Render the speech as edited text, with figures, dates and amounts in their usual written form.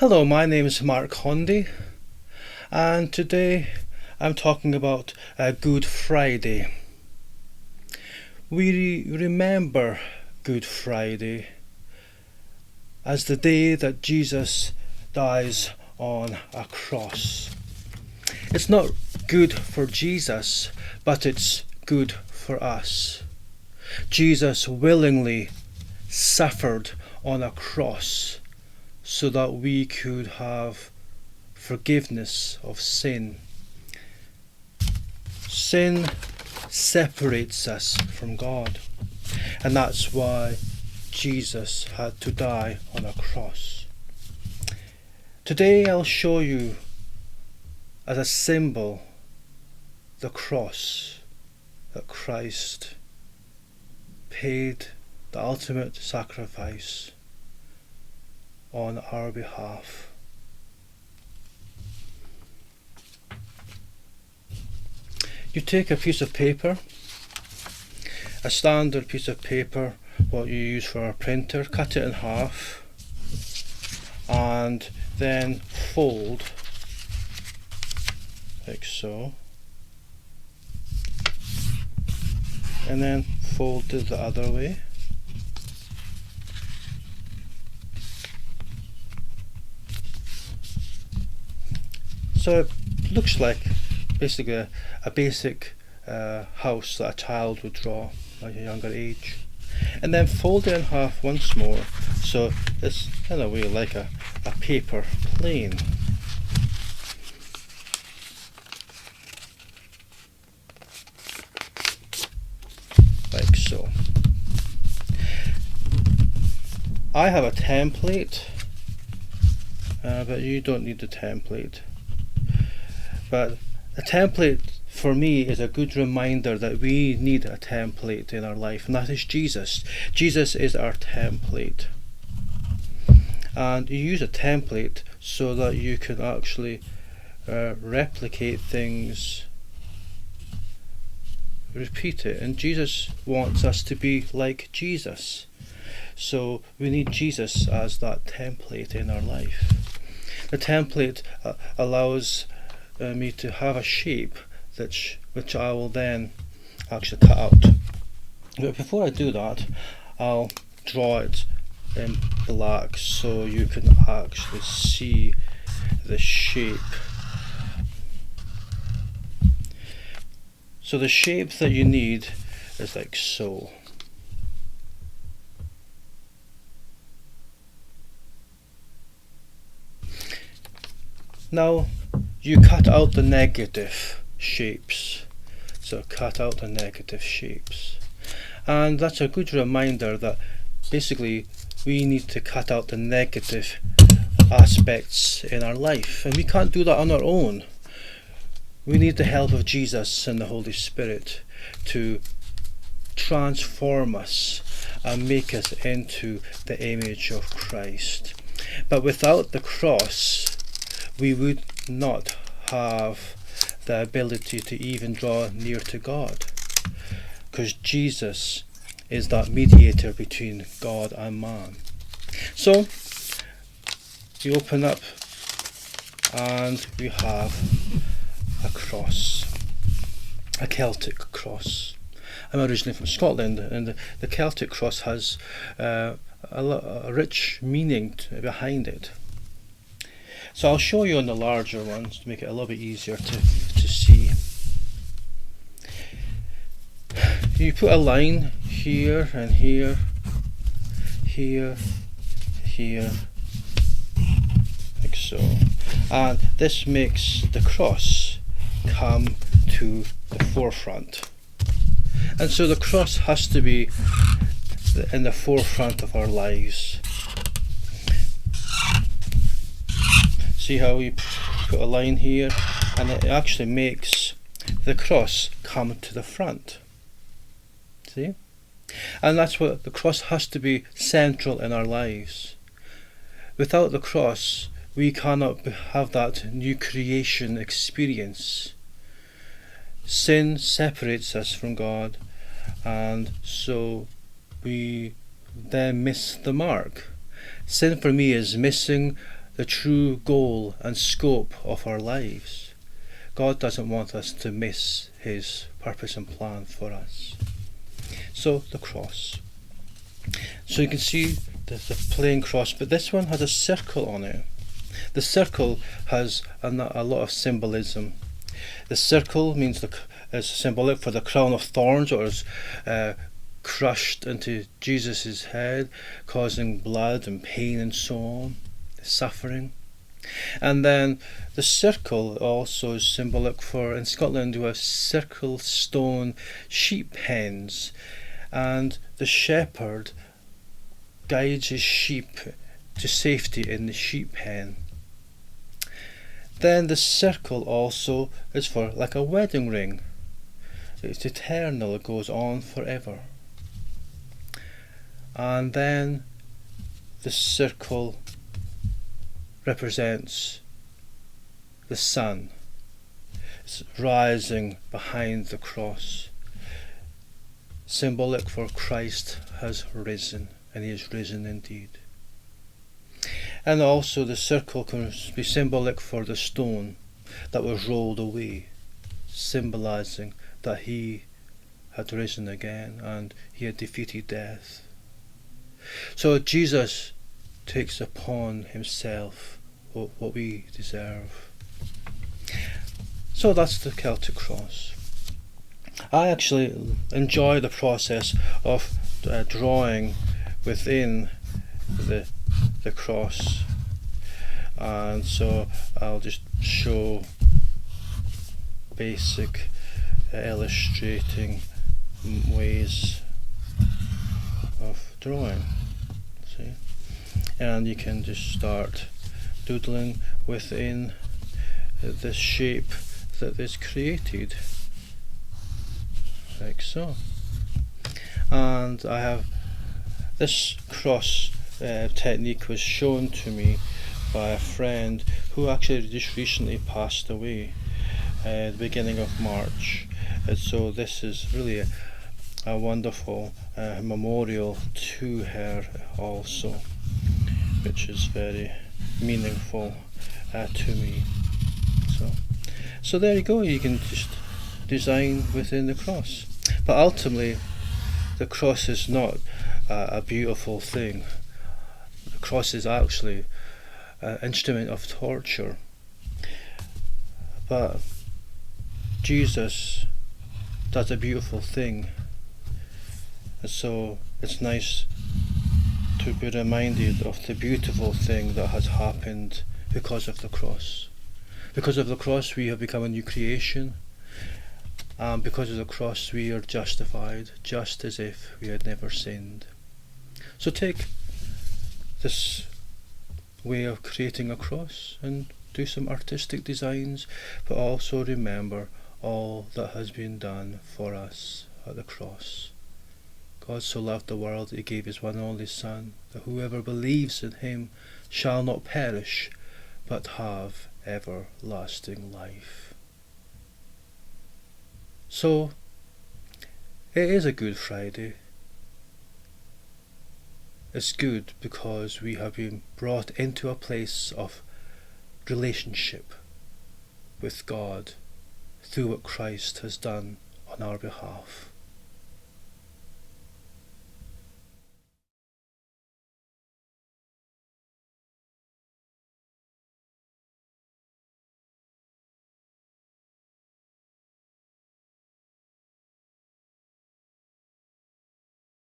Hello, my name is Mark Condy, and today I'm talking about Good Friday. We remember Good Friday as the day that Jesus dies on a cross. It's not good for Jesus, but it's good for us. Jesus willingly suffered on a cross so that we could have forgiveness of sin. Sin separates us from God, and that's why Jesus had to die on a cross. Today I'll show you as a symbol the cross that Christ paid the ultimate sacrifice on our behalf. You take a piece of paper, a standard piece of paper, what you use for a printer, cut it in half and then fold like so, and then fold it the other way. So it looks like basically a basic house that a child would draw at a younger age. And then fold it in half once more, so it's in a way like a paper plane. Like so. I have a template, but you don't need the template. But a template for me is a good reminder that we need a template in our life, and that is Jesus. Jesus is our template. And you use a template so that you can actually replicate things, repeat it. And Jesus wants us to be like Jesus. So we need Jesus as that template in our life. The template allows me to have a shape which I will then actually cut out. But before I do that, I'll draw it in black so you can actually see the shape. So the shape that you need is like so. Now you cut out the negative shapes. So cut out the negative shapes. And that's a good reminder that basically we need to cut out the negative aspects in our life. And we can't do that on our own. We need the help of Jesus and the Holy Spirit to transform us and make us into the image of Christ. But without the cross, we would not have the ability to even draw near to God, because Jesus is that mediator between God and man. So you open up and we have a cross, a Celtic cross. I'm originally from Scotland, and the Celtic cross has a rich meaning behind it. So I'll show you on the larger ones to make it a little bit easier to see. You put a line here and here, here, here, like so. And this makes the cross come to the forefront. And so the cross has to be in the forefront of our lives. See how we put a line here, and it actually makes the cross come to the front. See? And that's what the cross has to be, central in our lives. Without the cross, we cannot have that new creation experience. Sin separates us from God, and so we then miss the mark. Sin for me is missing the true goal and scope of our lives. God doesn't want us to miss his purpose and plan for us. So the cross. So you can see the plain cross, but this one has a circle on it. The circle has a lot of symbolism. The circle means is symbolic for the crown of thorns, or is crushed into Jesus' head, causing blood and pain and so on, suffering. And then the circle also is symbolic for, in Scotland we have circle stone sheep pens, and the shepherd guides his sheep to safety in the sheep pen. Then the circle also is for like a wedding ring. It's eternal, it goes on forever. And then the circle represents the sun. It's rising behind the cross, symbolic for Christ has risen, and he is risen indeed. And also the circle can be symbolic for the stone that was rolled away, symbolizing that he had risen again and he had defeated death. So Jesus takes upon himself what we deserve. So that's the Celtic Cross. I actually enjoy the process of drawing within the cross, and so I'll just show basic illustrating ways of drawing. See, and you can just start doodling within the shape that is created, like so. And I have this cross technique was shown to me by a friend who actually just recently passed away at the beginning of March, and so this is really a wonderful memorial to her also, which is very meaningful to me. So there you go, you can just design within the cross. But ultimately the cross is not a beautiful thing. The cross is actually an instrument of torture. But Jesus does a beautiful thing. And so it's nice to be reminded of the beautiful thing that has happened because of the cross. Because of the cross we have become a new creation, and because of the cross we are justified, just as if we had never sinned. So take this way of creating a cross and do some artistic designs, but also remember all that has been done for us at the cross. God so loved the world that he gave his one and only Son, that whoever believes in him shall not perish, but have everlasting life. So it is a Good Friday. It's good because we have been brought into a place of relationship with God through what Christ has done on our behalf.